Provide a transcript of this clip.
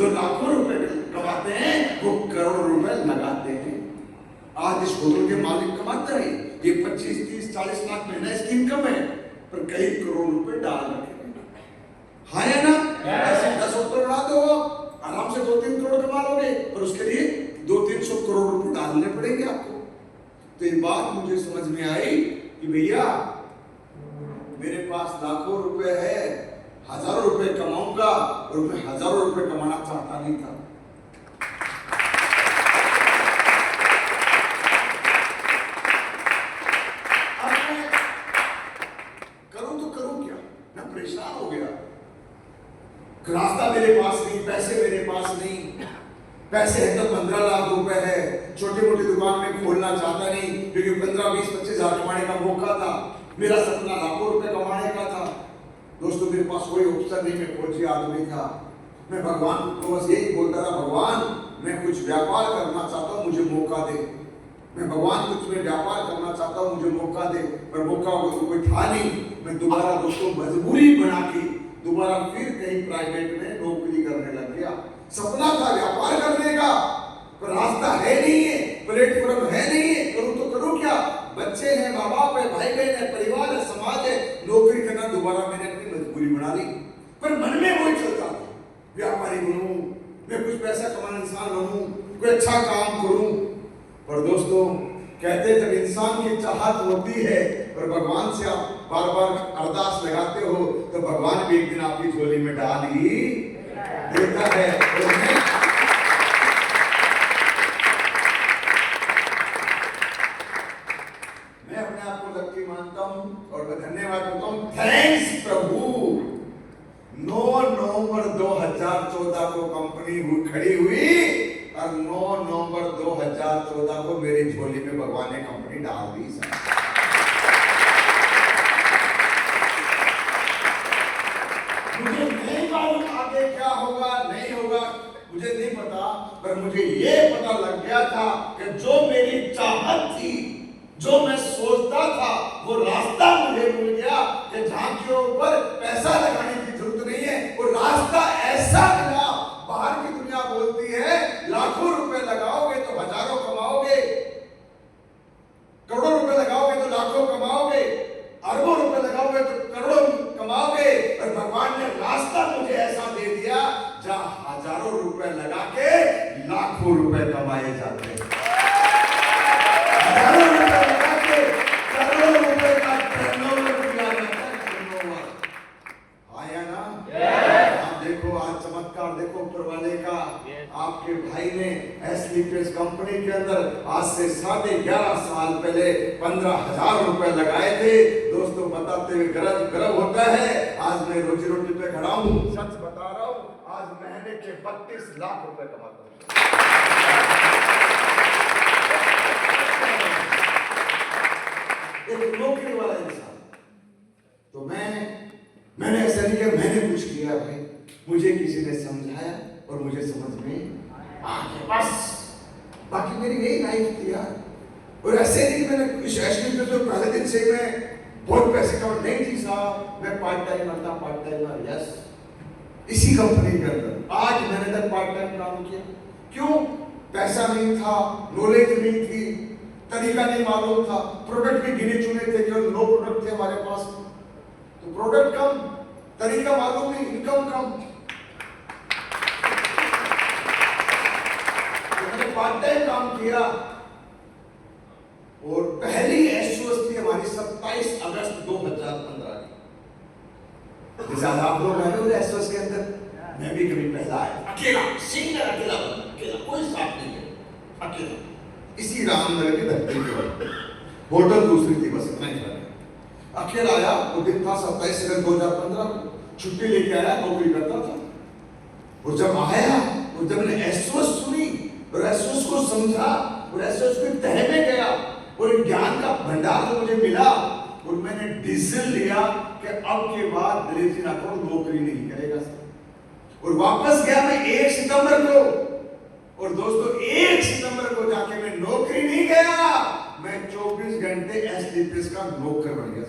जो लाखों रुपए कमाते हैं वो करोड़ों रुपए लगाते हैं। आज इस होटल के मालिक कमाते हैं, ये 25, 30, 40 लाख महीना इसकी इनकम है, पर कई करोड़ रुपए डाल रखे हैं। हाँ है ना? ऐसे 10 होटल बना दो, आराम से 2-3 करोड़ कमा लोगे, पर उसके लिए 200-300 करोड़ रुपए डालने पड़ेंगे आपको। तो ये बात मुझे समझ में आई कि भैया मेरे पास लाखों रुपए है, हजारों रुपए कमाऊंगा, और मैं हजारों रुपए कमाना चाहता नहीं था। अब मैं करूं तो करूं क्या? मैं परेशान हो गया। रास्ता मेरे पास नहीं, पैसे मेरे पास नहीं। पैसे है तो 15 लाख रुपए है, छोटी मोटी दुकान में खोलना चाहता नहीं, क्योंकि 15, 20, 25 हजार कमाने का मौका था। मेरा सपना लाखों रुपए कमाने का था। दोस्तों मेरे पास कोई ऑप्शन नहीं, मैं फौजी आदमी था। मैं भगवान को बस यही बोलता था, भगवान मैं कुछ व्यापार करना चाहता हूँ, मुझे मौका दे। मैं भगवान कुछ में व्यापार करना चाहता हूँ, मुझे मौका दे। पर मौका कोई था नहीं। मैं दोबारा दोस्तों मजबूरी बना के दोबारा फिर कहीं प्राइवेट में नौकरी करने लग गया। सपना था व्यापार करने का, पर रास्ता है नहीं है, प्लेटफॉर्म है नहीं है, करूं तो करूं क्या? बच्चे हैं, माँ बाप है, भाई बहन है, परिवार है, समाज है, नौकरी करना दोबारा मैंने अपनी मजबूरी बना ली। पर मन में वही चलता था, व्यापारी बनूं, मैं कुछ पैसा कमाने इंसान बनूं, कोई अच्छा काम करूं। पर दोस्तों कहते जब इंसान की चाहत होती है और भगवान से आप बार बार अरदास लगाते हो, तो भगवान भी एक दिन आपकी झोली में डाल ही देता है। मैं अपने आप को लकी मानता हूं और मैं धन्यवाद करता हूं। थैंक्स प्रभु। 9 नवंबर 2014 को कंपनी खड़ी हुई और 9 नवंबर 2014 को मेरी झोली में भगवान ने कंपनी डाल दी। मुझे नहीं मालूम आगे क्या होगा नहीं होगा, मुझे नहीं पता, पर मुझे ये पता लग गया था कि जो मेरी चाहत थी, जो मैं सोचता था, वो रास्ता मुझे मिल गया कि जहां के ऊपर पैसा लगाने की जरूरत नहीं है, वो रास्ता ऐसा मिला। बाहर की दुनिया बोलती है लाखों रुपए लगाओगे तो हजारों कमाओगे, करोड़ों रुपए लगाओगे तो लाखों कमाओगे, अरबों रुपए लगाओगे तो करोड़ों कमाओगे। और भगवान ने रास्ता मुझे ऐसा दे दिया जहां हजारों रुपए लगा के लाखों रुपए कमाए जाते हैं। हजारों रुपए लगा के करोड़ों रुपए का टर्नओवर किया जाता है। टर्नओवर आया ना? आप देखो आज चमत्कार देखो ऊपर वाले का। आपके भाई ने एसलीपीएस कंपनी के अंदर आज से 11.5 साल पहले 15,000 रुपए लगाए थे। दोस्तों बताते हुए गर्व होता है, आज मैं रोजी रोटी पे खड़ा हूं, सच बता रहा हूं, आज महीने के 32 लाख रुपए कमाता हूं। एक नौकरी वाला इंसान। तो मैंने ऐसा नहीं किया, मैंने कुछ किया भाई, मुझे किसी ने समझाया और मुझे समझ में आ गया, बस बाकी मेरी यही लाइफ थी यार। और ऐसे नहीं मैंने कुछ ऐसे तो पहले दिन से मैं बहुत पैसे कमा नहीं थी साहब, मैं पार्ट टाइमर था, पार्ट टाइमर यस, इसी कंपनी के अंदर आज मैंने तक पार्ट टाइम काम किया। क्यों? पैसा नहीं था, नॉलेज नहीं थी, तरीका नहीं मालूम था, प्रोडक्ट भी गिने चुने थे, केवल 9 प्रोडक्ट थे हमारे पास, तो प्रोडक्ट कम, तरीका मालूम नहीं, इनकम कम। पार्ट टाइम काम किया और पहली एसओएस थी हमारी 27 अगस्त 2015 की। जैसे आप लोग आए हो एसओएस के अंदर, मैं भी कभी पहला आया, अकेला सिंगल, अकेला कोई साथ नहीं है, अकेला इसी रामनगर के धरती पे, होटल दूसरी थी, बस इतना ही फर्क। अकेला आया, वो दिन था 27 अगस्त 2015, छुट्टी लेके आया, नौकरी करता था। और जब आया और जब मैंने एसओएस सुनी और एसओएस को समझा और एसओएस के तह में गया और ज्ञान का भंडार जो मुझे मिला, और मैंने डिसीजन लिया कि अब के बाद दिलीप जी राठौर नौकरी नहीं करेगा। और वापस गया मैं 1 सितंबर को, और दोस्तों 1 सितंबर को जाके मैं नौकरी नहीं गया, मैं 24 घंटे एसडीपीएस का नौकर बन गया।